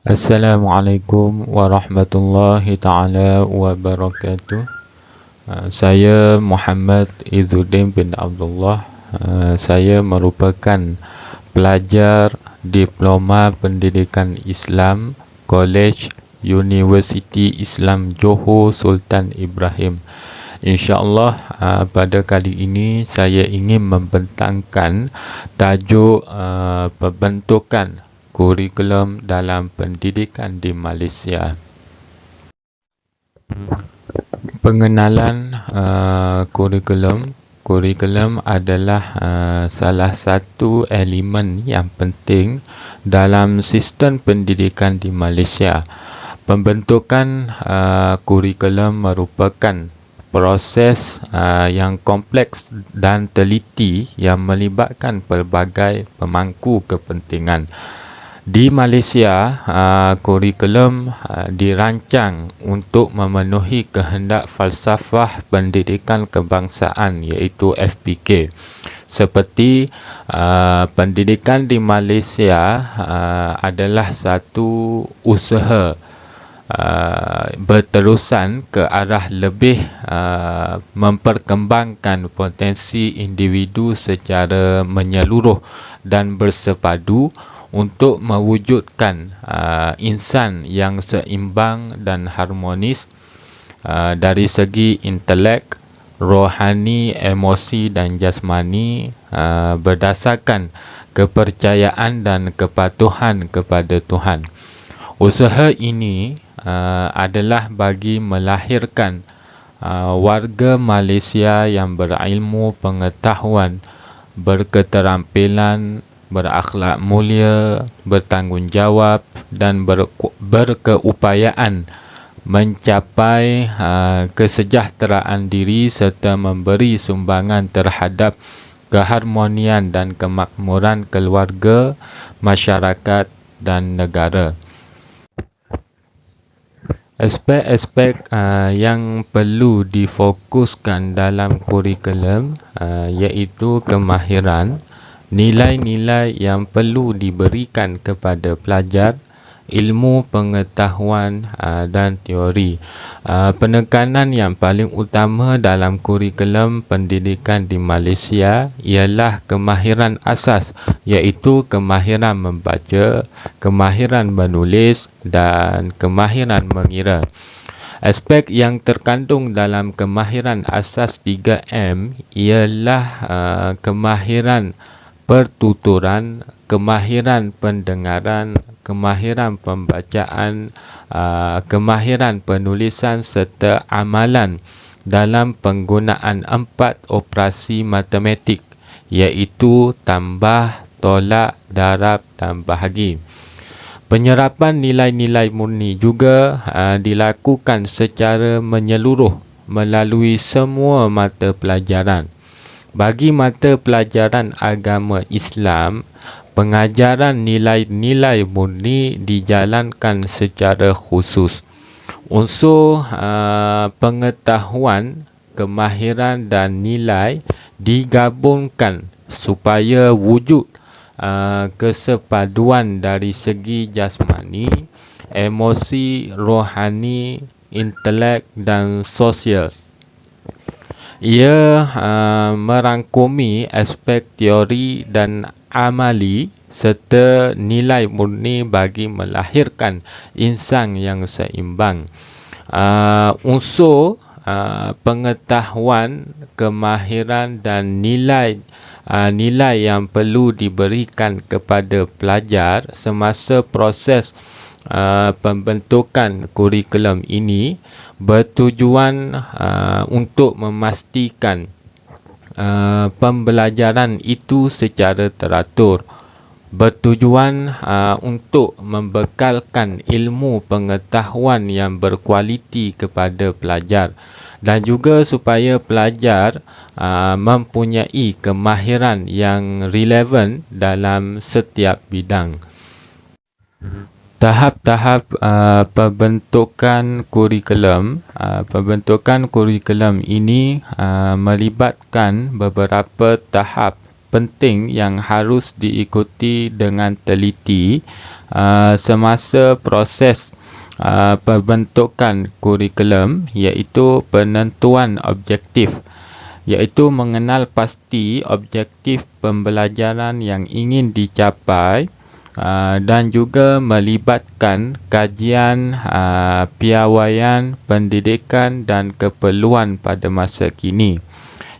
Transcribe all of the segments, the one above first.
Assalamualaikum warahmatullahi taala wabarakatuh. Saya Muhammad Izzuddin bin Abdullah. Saya merupakan pelajar Diploma Pendidikan Islam College Universiti Islam Johor Sultan Ibrahim. InsyaAllah pada kali ini saya ingin membentangkan tajuk pembentukan kurikulum dalam pendidikan di Malaysia. Pengenalan kurikulum. Kurikulum adalah salah satu elemen yang penting dalam sistem pendidikan di Malaysia. Pembentukan kurikulum merupakan proses yang kompleks dan teliti yang melibatkan pelbagai pemangku kepentingan. Di Malaysia, kurikulum dirancang untuk memenuhi kehendak falsafah pendidikan kebangsaan iaitu FPK. Seperti pendidikan di Malaysia adalah satu usaha berterusan ke arah lebih memperkembangkan potensi individu secara menyeluruh dan bersepadu untuk mewujudkan insan yang seimbang dan harmonis dari segi intelek, rohani, emosi dan jasmani berdasarkan kepercayaan dan kepatuhan kepada Tuhan. Usaha ini adalah bagi melahirkan warga Malaysia yang berilmu pengetahuan, berketerampilan, berakhlak mulia, bertanggungjawab dan berkeupayaan mencapai kesejahteraan diri serta memberi sumbangan terhadap keharmonian dan kemakmuran keluarga, masyarakat dan negara. Aspek-aspek yang perlu difokuskan dalam kurikulum iaitu kemahiran, nilai-nilai yang perlu diberikan kepada pelajar, ilmu pengetahuan dan teori. Penekanan yang paling utama dalam kurikulum pendidikan di Malaysia ialah kemahiran asas iaitu kemahiran membaca, kemahiran menulis dan kemahiran mengira. Aspek yang terkandung dalam kemahiran asas 3M ialah kemahiran pertuturan, kemahiran pendengaran, kemahiran pembacaan, kemahiran penulisan serta amalan dalam penggunaan 4 operasi matematik iaitu tambah, tolak, darab dan bahagi. Penyerapan nilai-nilai murni juga dilakukan secara menyeluruh melalui semua mata pelajaran. Bagi mata pelajaran agama Islam, pengajaran nilai-nilai murni dijalankan secara khusus. Unsur pengetahuan, kemahiran dan nilai digabungkan supaya wujud kesepaduan dari segi jasmani, emosi, rohani, intelek dan sosial. Ia merangkumi aspek teori dan amali serta nilai murni bagi melahirkan insan yang seimbang. Unsur pengetahuan, kemahiran dan nilai yang perlu diberikan kepada pelajar semasa proses pembentukan kurikulum ini bertujuan untuk memastikan pembelajaran itu secara teratur, bertujuan untuk membekalkan ilmu pengetahuan yang berkualiti kepada pelajar dan juga supaya pelajar mempunyai kemahiran yang relevan dalam setiap bidang. Tahap-tahap pembentukan kurikulum. Pembentukan kurikulum ini melibatkan beberapa tahap penting yang harus diikuti dengan teliti semasa proses pembentukan kurikulum, iaitu penentuan objektif, iaitu mengenal pasti objektif pembelajaran yang ingin dicapai, dan juga melibatkan kajian piawaian pendidikan dan keperluan pada masa kini.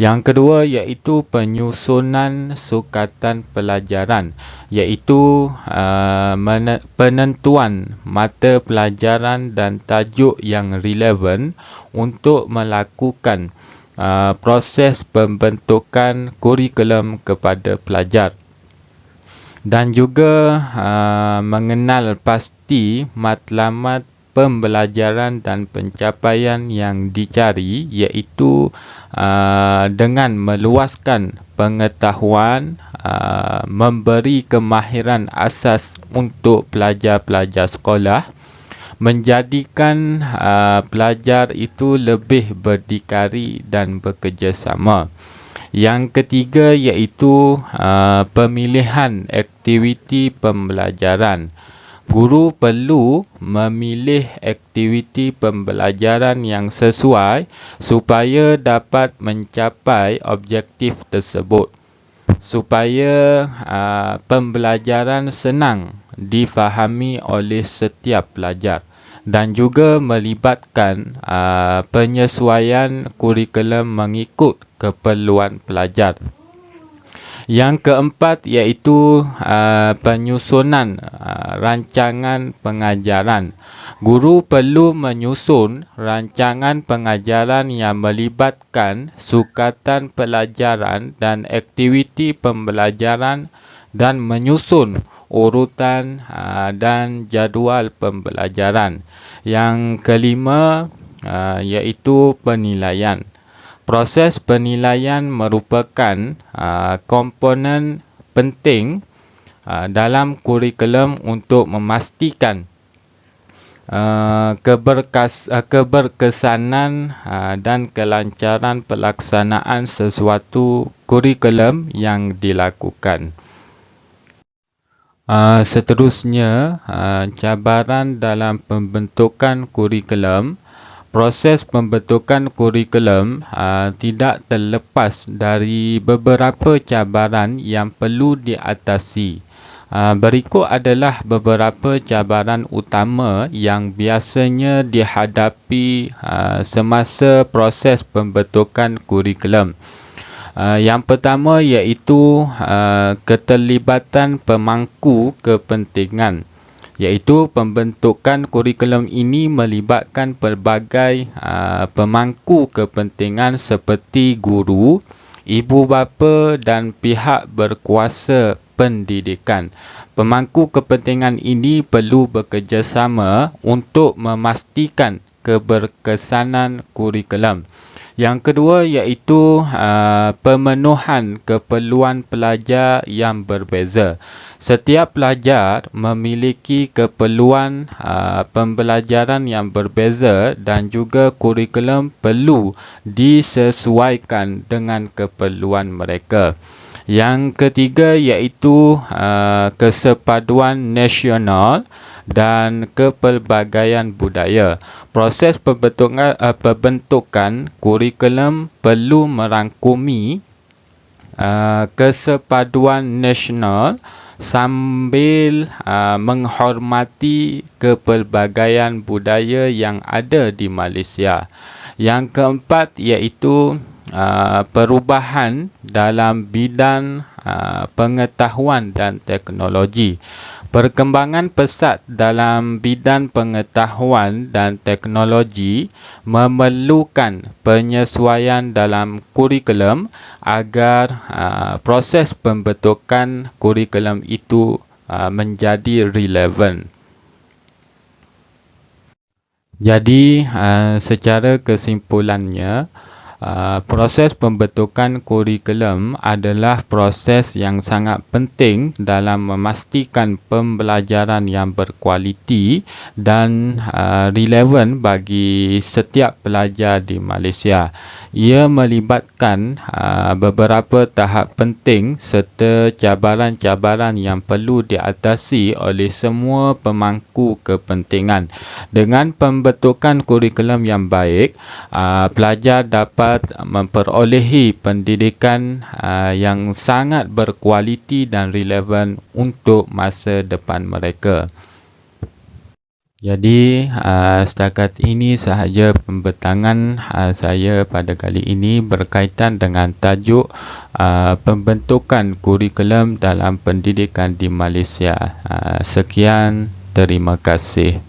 Yang kedua iaitu penyusunan sukatan pelajaran, iaitu penentuan mata pelajaran dan tajuk yang relevan untuk melakukan proses pembentukan kurikulum kepada pelajar. Dan juga mengenal pasti matlamat pembelajaran dan pencapaian yang dicari, iaitu dengan meluaskan pengetahuan, memberi kemahiran asas untuk pelajar-pelajar sekolah, menjadikan pelajar itu lebih berdikari dan bekerjasama. Yang ketiga iaitu pemilihan aktiviti pembelajaran. Guru perlu memilih aktiviti pembelajaran yang sesuai supaya dapat mencapai objektif tersebut, supaya pembelajaran senang difahami oleh setiap pelajar, dan juga melibatkan penyesuaian kurikulum mengikut keperluan pelajar. Yang keempat iaitu penyusunan rancangan pengajaran. Guru perlu menyusun rancangan pengajaran yang melibatkan sukatan pelajaran dan aktiviti pembelajaran, dan menyusun urutan dan jadual pembelajaran. Yang kelima iaitu penilaian. Proses penilaian merupakan komponen penting dalam kurikulum untuk memastikan keberkesanan dan kelancaran pelaksanaan sesuatu kurikulum yang dilakukan. Seterusnya, cabaran dalam pembentukan kurikulum. Proses pembentukan kurikulum tidak terlepas dari beberapa cabaran yang perlu diatasi. Berikut adalah beberapa cabaran utama yang biasanya dihadapi semasa proses pembentukan kurikulum. Yang pertama iaitu keterlibatan pemangku kepentingan, iaitu pembentukan kurikulum ini melibatkan pelbagai pemangku kepentingan seperti guru, ibu bapa dan pihak berkuasa pendidikan. Pemangku kepentingan ini perlu bekerjasama untuk memastikan keberkesanan kurikulum. Yang kedua iaitu pemenuhan keperluan pelajar yang berbeza. Setiap pelajar memiliki keperluan pembelajaran yang berbeza, dan juga kurikulum perlu disesuaikan dengan keperluan mereka. Yang ketiga iaitu kesepaduan nasional dan kepelbagaian budaya. Proses pembentukan kurikulum perlu merangkumi kesepaduan nasional sambil menghormati kepelbagaian budaya yang ada di Malaysia. Yang keempat iaitu perubahan dalam bidang pengetahuan dan teknologi. Perkembangan pesat dalam bidang pengetahuan dan teknologi memerlukan penyesuaian dalam kurikulum agar proses pembentukan kurikulum itu menjadi relevan. Jadi, secara kesimpulannya, proses pembentukan kurikulum adalah proses yang sangat penting dalam memastikan pembelajaran yang berkualiti dan relevan bagi setiap pelajar di Malaysia. Ia melibatkan beberapa tahap penting serta cabaran-cabaran yang perlu diatasi oleh semua pemangku kepentingan. Dengan pembentukan kurikulum yang baik, pelajar dapat memperolehi pendidikan yang sangat berkualiti dan relevan untuk masa depan mereka. Jadi setakat ini sahaja pembentangan saya pada kali ini berkaitan dengan tajuk pembentukan kurikulum dalam pendidikan di Malaysia. Sekian, terima kasih.